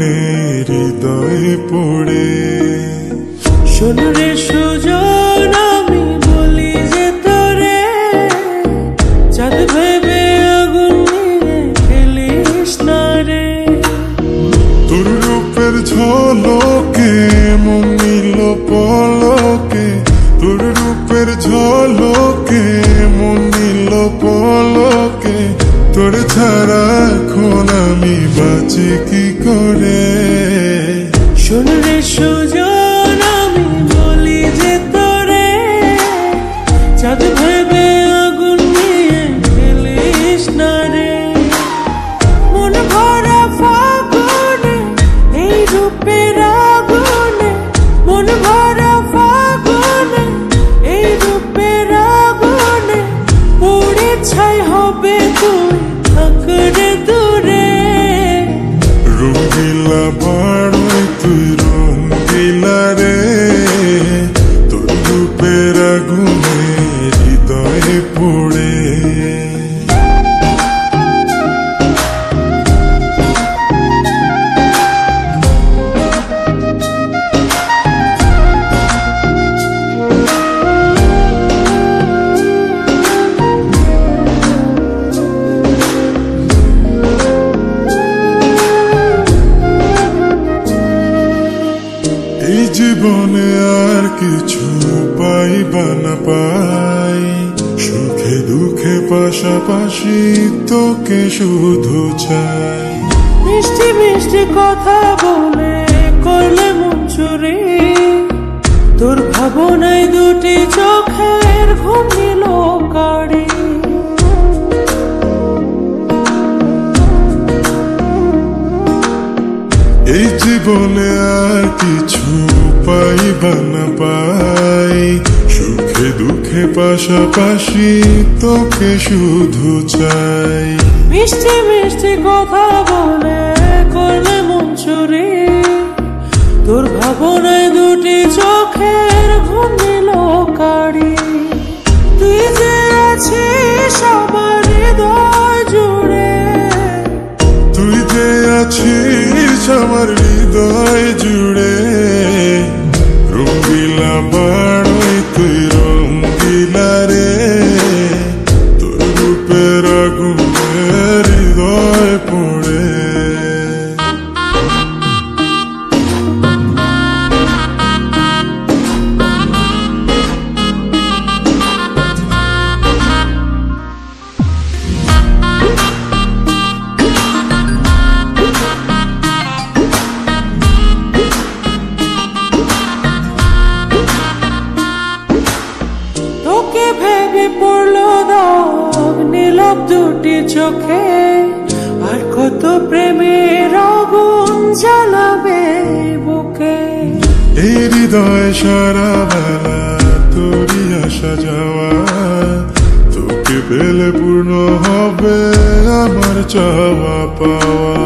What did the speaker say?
আগুনে হৃদয় পড়ে। শোনরে সুজন আমি বলি যে তোরে, চাঁদ ভেবে আগুন নিয়ে খেলিস না রে। তোর রূপের ঝলকে মন নিল পলকে, তোর রূপের ঝলকে মন নিল পলকে। তোর ছাড়া এখন আমি বাঁচি কি করে। শোনরে সুজন আমি বলি যে তোরে, চাঁদ ভেবে আগুন নিয়ে খেলিস না রে। মন ভরা ফাগুনে এই রূপের আগুনে, মন ভরা ফাগুনে এই রূপের আগুনে, পুড়ে ছাই হবে তুই থাকরে দূরে। রঙ্গিলা বাড়ই তুই রঙ্গিলা রে, তোর রূপের আগুনে হৃদয়ে পড়ে। এই জীবনে আর কিছু পাইবা না পাই, সুখে দুঃখে পাশাপাশি তোকে শুধু চাই। মিষ্টি মিষ্টি কথা বলে করলে মন চুরি, তোর ভাবনায় দুটি চোখের ঘুম নিল কাড়ি। এই জীবনে আর কিছু পাইবা না পাই, সুখে দুঃখে পাশাপাশি তোকে শুধু চাই। মিষ্টি মিষ্টি কথা বলে করলে মন চুরি, তোর ভাবনায় দুটি চোখের ঘুম নিল কাড়ি। তুই যে আছিস আমার হৃদয় জুড়ে, তুই যে আছিস আমার হৃদয় জুড়ে। রঙ্গিলা বাড়ই তুই রঙ্গিলা রে, তোর রূপের আগুনে হৃদয় পড়ে। তোকে ভেবে পড়লো দাগ নীলব দুটি চোখে, আর কত প্রেমের আগুন জ্বালাবে বুকে। এই হৃদয় সারা বেলা তোরই আসা যাওয়া, তোকে পেলে পূর্ণ হবে আমার চাওয়া পাওয়া।